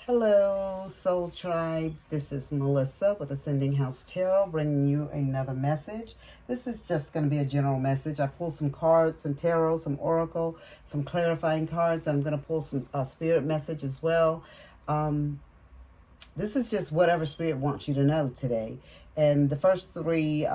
Hello, Soul Tribe. This is Melissa with Ascending House Tarot, bringing you another message. This is just going to be a general message. I pulled some cards, some tarot, some oracle, some clarifying cards. I'm going to pull some spirit message as well. This is just whatever spirit wants you to know today. And the first three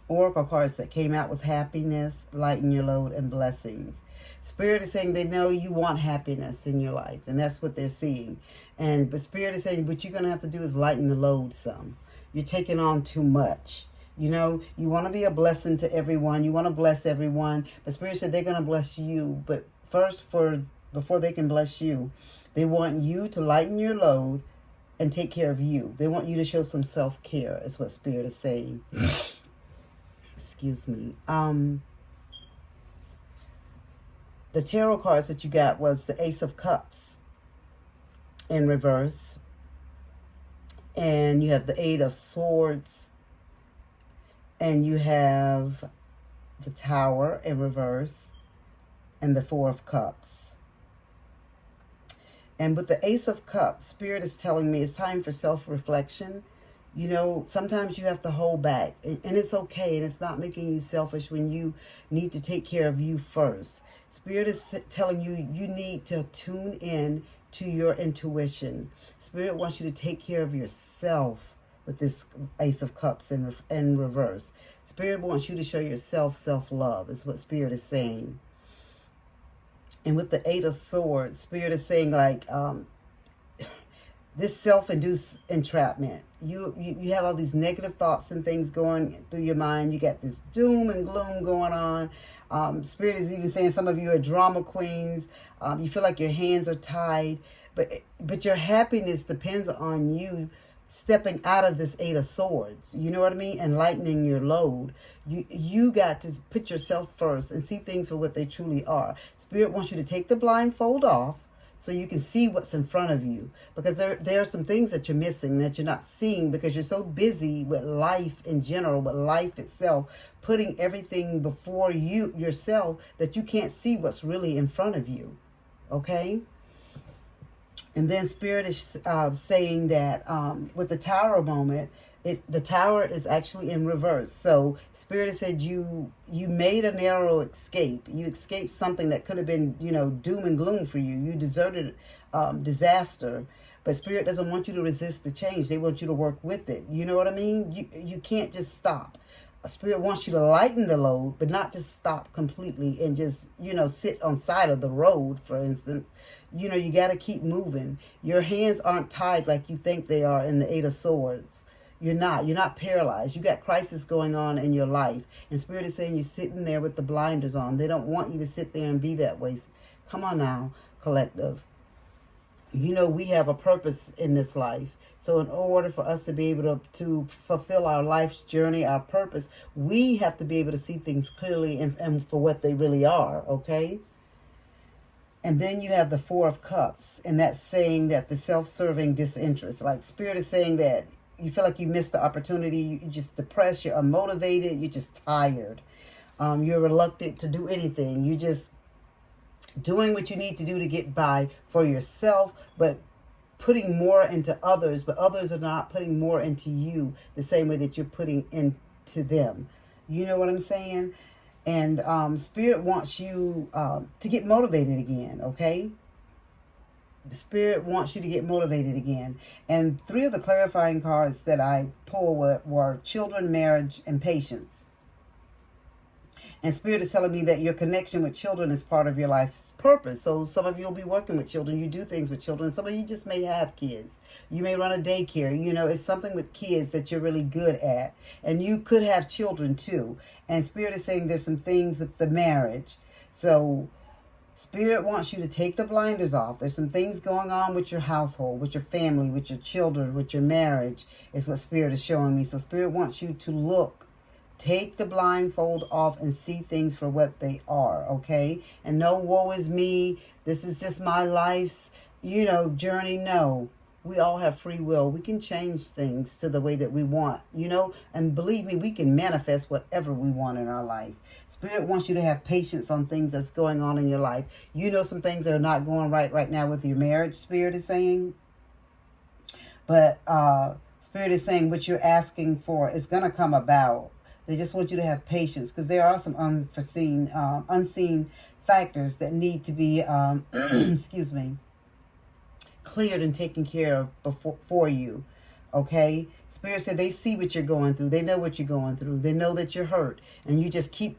oracle cards that came out was happiness, lighten your load, and blessings. Spirit is saying they know you want happiness in your life, and that's what they're seeing. But Spirit is saying what you're going to have to do is lighten the load some. You're taking on too much. You know, you want to be a blessing to everyone. You want to bless everyone. But Spirit said they're going to bless you. But before they can bless you, they want you to lighten your load and take care of you. They want you to show some self-care, is what Spirit is saying. Excuse me. The tarot cards that you got was the Ace of Cups in reverse. And you have the Eight of Swords. And you have the Tower in reverse. And the Four of Cups. And with the Ace of Cups, Spirit is telling me it's time for self-reflection. You know, sometimes you have to hold back, and it's okay, and it's not making you selfish when you need to take care of you first. Spirit is telling you you need to tune in to your intuition. Spirit wants you to take care of yourself with this Ace of Cups in reverse. Spirit wants you to show yourself self-love, is what Spirit is saying. And with the Eight of Swords, Spirit is saying this self-induced entrapment. You have all these negative thoughts and things going through your mind. You got this doom and gloom going on. Spirit is even saying some of you are drama queens. You feel like your hands are tied. But your happiness depends on you stepping out of this Eight of Swords. You know what I mean? And lightening your load. You got to put yourself first and see things for what they truly are. Spirit wants you to take the blindfold off, so you can see what's in front of you. Because there are some things that you're missing, that you're not seeing, because you're so busy with life in general, with life itself, putting everything before yourself, that you can't see what's really in front of you. Okay? And then Spirit is saying that with the Tower moment, the Tower is actually in reverse. So Spirit has said you made a narrow escape. You escaped something that could have been, doom and gloom for you. You deserted disaster. But Spirit doesn't want you to resist the change. They want you to work with it. You know what I mean? You can't just stop. Spirit wants you to lighten the load, but not just stop completely and just, sit on side of the road, for instance. You got to keep moving. Your hands aren't tied like you think they are in the Eight of Swords. You're not paralyzed. You got crisis going on in your life. And Spirit is saying you're sitting there with the blinders on. They don't want you to sit there and be that way. Come on now, collective. We have a purpose in this life. So in order for us to be able to fulfill our life's journey, our purpose, we have to be able to see things clearly and for what they really are, okay? And then you have the Four of Cups, and that's saying that the self-serving disinterest. Like Spirit is saying that you feel like you missed the opportunity, you're just depressed, you're unmotivated, you're just tired. You're reluctant to do anything. You're just doing what you need to do to get by for yourself, but putting more into others, but others are not putting more into you the same way that you're putting into them. You know what I'm saying? And Spirit wants you to get motivated again, okay? The Spirit wants you to get motivated again. And three of the clarifying cards that I pulled were children, marriage, and patience. And Spirit is telling me that your connection with children is part of your life's purpose. So some of you will be working with children. You do things with children. Some of you just may have kids. You may run a daycare. It's something with kids that you're really good at. And you could have children too. And Spirit is saying there's some things with the marriage. So Spirit wants you to take the blinders off. There's some things going on with your household, with your family, with your children, with your marriage, is what Spirit is showing me. So Spirit wants you to look. Take the blindfold off and see things for what they are, okay? And no woe is me. This is just my life's, journey. No. We all have free will. We can change things to the way that we want, you know, and believe me, we can manifest whatever we want in our life. Spirit wants you to have patience on things that's going on in your life. You know, some things that are not going right now with your marriage, Spirit is saying. But Spirit is saying what you're asking for is going to come about. They just want you to have patience, because there are some unforeseen, unseen factors that need to be, excuse me, cleared and taken care of for you. Okay? Spirit said they see what you're going through. They know what you're going through. They know that you're hurt. And you just keep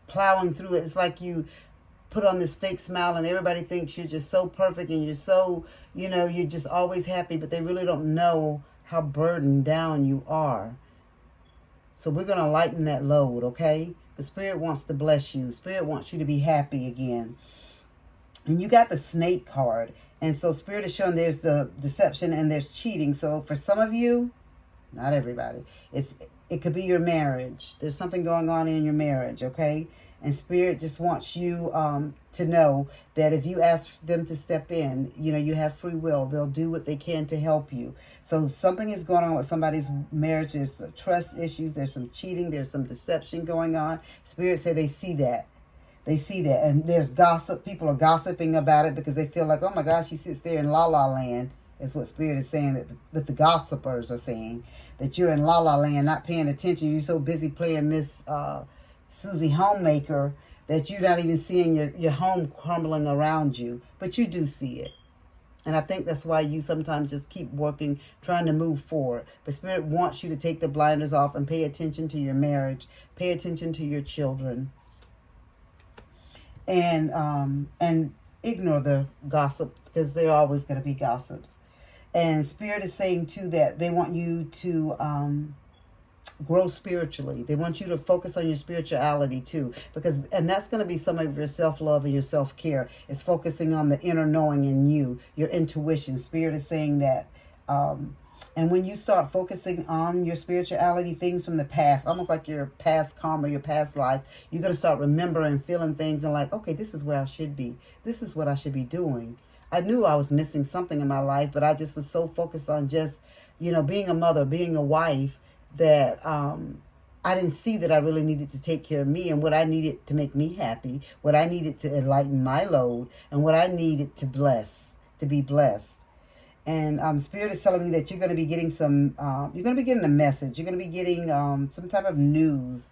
plowing through it. It's like you put on this fake smile and everybody thinks you're just so perfect and you're so, you know, you're just always happy, but they really don't know how burdened down you are. So we're going to lighten that load, okay? The Spirit wants to bless you. Spirit wants you to be happy again. And you got the Snake card. And so Spirit is showing there's the deception and there's cheating. So for some of you, not everybody, it could be your marriage. There's something going on in your marriage, okay? And Spirit just wants you to know that if you ask them to step in, you know, you have free will. They'll do what they can to help you. So something is going on with somebody's marriage. There's trust issues. There's some cheating. There's some deception going on. Spirit say they see that. They see that. And there's gossip. People are gossiping about it because they feel like, oh my gosh, she sits there in la la land. Is what Spirit is saying, that the gossipers are saying. That you're in la la land, not paying attention. You're so busy playing Miss Susie Homemaker that you're not even seeing your home crumbling around you. But you do see it. And I think that's why you sometimes just keep working, trying to move forward. But Spirit wants you to take the blinders off and pay attention to your marriage. Pay attention to your children. And ignore the gossip, because there are always going to be gossips. And Spirit is saying, too, that they want you to grow spiritually. They want you to focus on your spirituality, too. And that's going to be some of your self-love and your self-care. It's focusing on the inner knowing in you, your intuition. Spirit is saying that. And when you start focusing on your spirituality, things from the past, almost like your past karma, your past life, you're going to start remembering, feeling things and like, okay, this is where I should be. This is what I should be doing. I knew I was missing something in my life, but I just was so focused on just, you know, being a mother, being a wife, that I didn't see that I really needed to take care of me and what I needed to make me happy, what I needed to enlighten my load, and what I needed to be blessed. And Spirit is telling me that you're going to be getting you're going to be getting a message. You're going to be getting some type of news,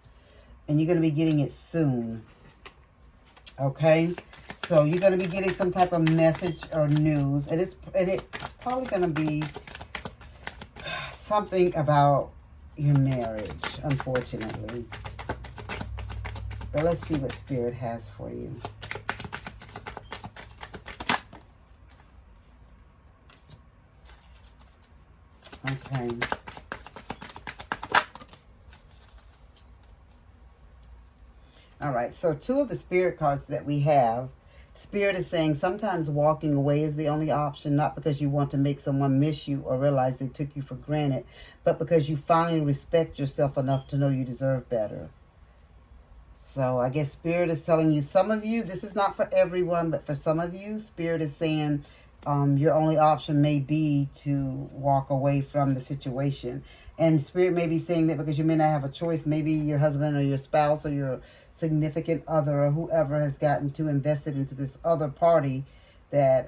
and you're going to be getting it soon. Okay? So you're going to be getting some type of message or news. And it's probably going to be something about your marriage, unfortunately. But let's see what Spirit has for you. Okay. All right. So 2 of the Spirit cards that we have, Spirit is saying sometimes walking away is the only option, not because you want to make someone miss you or realize they took you for granted, but because you finally respect yourself enough to know you deserve better. So I guess Spirit is telling you, some of you, this is not for everyone, but for some of you, Spirit is saying your only option may be to walk away from the situation. And Spirit may be saying that because you may not have a choice. Maybe your husband or your spouse or your significant other or whoever has gotten too invested into this other party that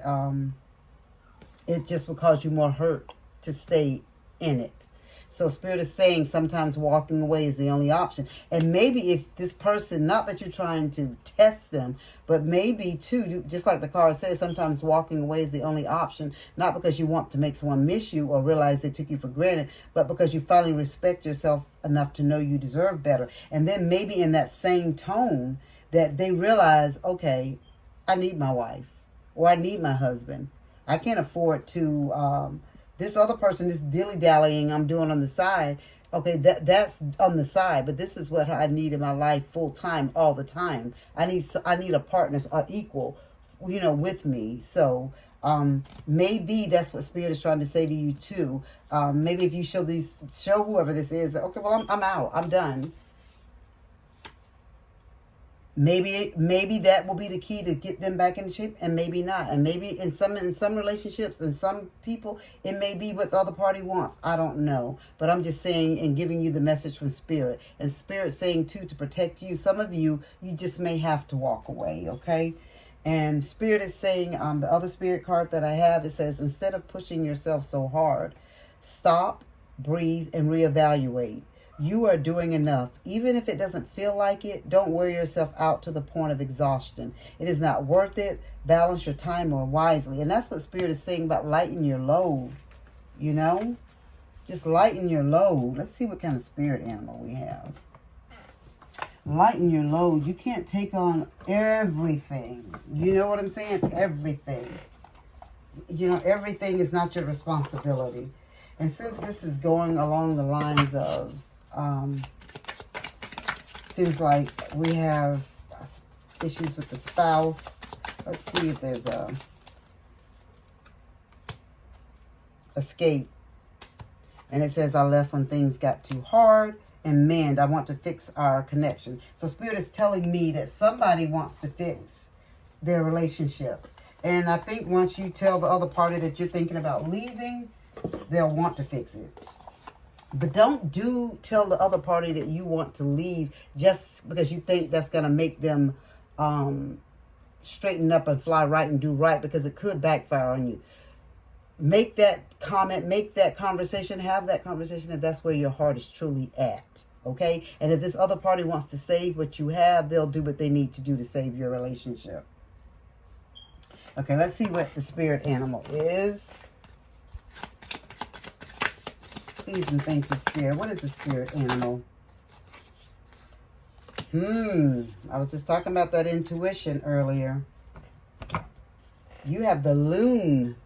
it just will cause you more hurt to stay in it. So Spirit is saying sometimes walking away is the only option. And maybe if this person, not that you're trying to test them, but maybe too, just like the card says, sometimes walking away is the only option, not because you want to make someone miss you or realize they took you for granted, but because you finally respect yourself enough to know you deserve better. And then maybe in that same tone that they realize, okay, I need my wife or I need my husband. I can't afford to, this other person, this dilly-dallying I'm doing on the side, okay, that's on the side, but this is what I need in my life full-time, all the time. I need a partner, equal, you know, with me. So maybe that's what Spirit is trying to say to you too. Maybe if you show whoever this is, okay, well, I'm out. I'm done. Maybe that will be the key to get them back into shape, and maybe not. And maybe in some relationships and some people, it may be what the other party wants. I don't know. But I'm just saying and giving you the message from Spirit. And Spirit saying, too, to protect you. Some of you, you just may have to walk away, okay? And Spirit is saying, the other Spirit card that I have, it says, instead of pushing yourself so hard, stop, breathe, and reevaluate. You are doing enough. Even if it doesn't feel like it, don't wear yourself out to the point of exhaustion. It is not worth it. Balance your time more wisely. And that's what Spirit is saying about lighten your load. You know? Just lighten your load. Let's see what kind of spirit animal we have. Lighten your load. You can't take on everything. You know what I'm saying? Everything. You know, everything is not your responsibility. And since this is going along the lines of, seems like we have issues with the spouse. Let's see if there's a escape. And it says, I left when things got too hard. And mend, I want to fix our connection. So Spirit is telling me that somebody wants to fix their relationship. And I think once you tell the other party that you're thinking about leaving, they'll want to fix it. But don't tell the other party that you want to leave just because you think that's going to make them straighten up and fly right and do right, because it could backfire on you. Make that comment, make that conversation, have that conversation if that's where your heart is truly at, okay? And if this other party wants to save what you have, they'll do what they need to do to save your relationship. Okay, let's see what the spirit animal is. Please and thank you, Spirit. What is the spirit animal? I was just talking about that intuition earlier. You have the loon,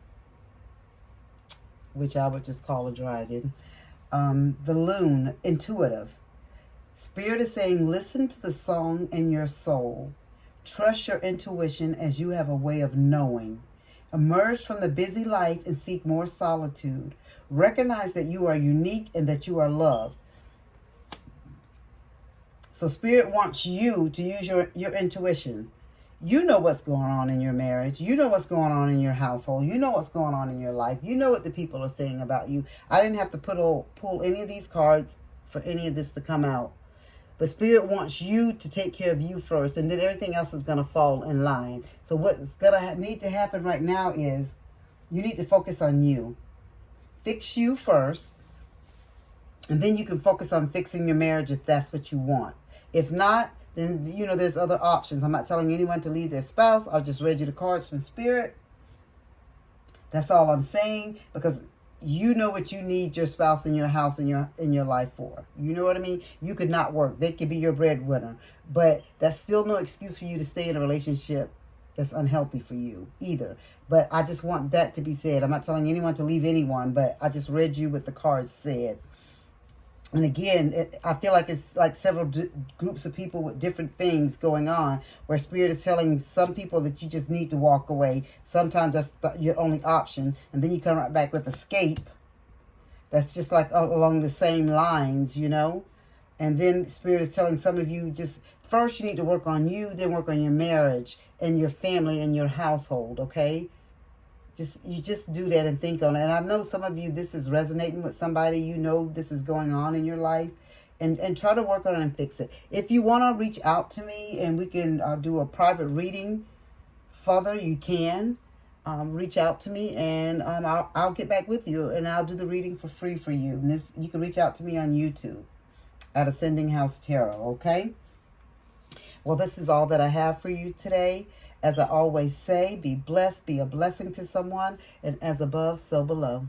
which I would just call a dragon. The loon, intuitive. Spirit is saying, listen to the song in your soul. Trust your intuition as you have a way of knowing. Emerge from the busy life and seek more solitude. Recognize that you are unique and that you are loved. So Spirit wants you to use your intuition. You know what's going on in your marriage. You know what's going on in your household. You know what's going on in your life. You know what the people are saying about you. I didn't have to pull any of these cards for any of this to come out. But Spirit wants you to take care of you first, and then everything else is going to fall in line. So what's going to need to happen right now is you need to focus on you. Fix you first, and then you can focus on fixing your marriage if that's what you want. If not, then, you know, there's other options. I'm not telling anyone to leave their spouse. I just read you the cards from Spirit. That's all I'm saying, because you know what you need your spouse in your house, in your life for. You know what I mean? You could not work. They could be your breadwinner. But that's still no excuse for you to stay in a relationship that's unhealthy for you either. But I just want that to be said. I'm not telling anyone to leave anyone, but I just read you what the cards said. And again, I feel like it's like several groups of people with different things going on, where Spirit is telling some people that you just need to walk away. Sometimes that's your only option. And then you come right back with escape. That's just like along the same lines, you know. And then Spirit is telling some of you, just first you need to work on you, then work on your marriage and your family and your household, okay? You just do that and think on it. And I know some of you, this is resonating with somebody. You know this is going on in your life. And try to work on it and fix it. If you want to reach out to me and we can do a private reading further, you can. Reach out to me and I'll get back with you. And I'll do the reading for free for you. And you can reach out to me on YouTube at Ascending House Tarot, okay? Well, this is all that I have for you today. As I always say, be blessed, be a blessing to someone, and as above, so below.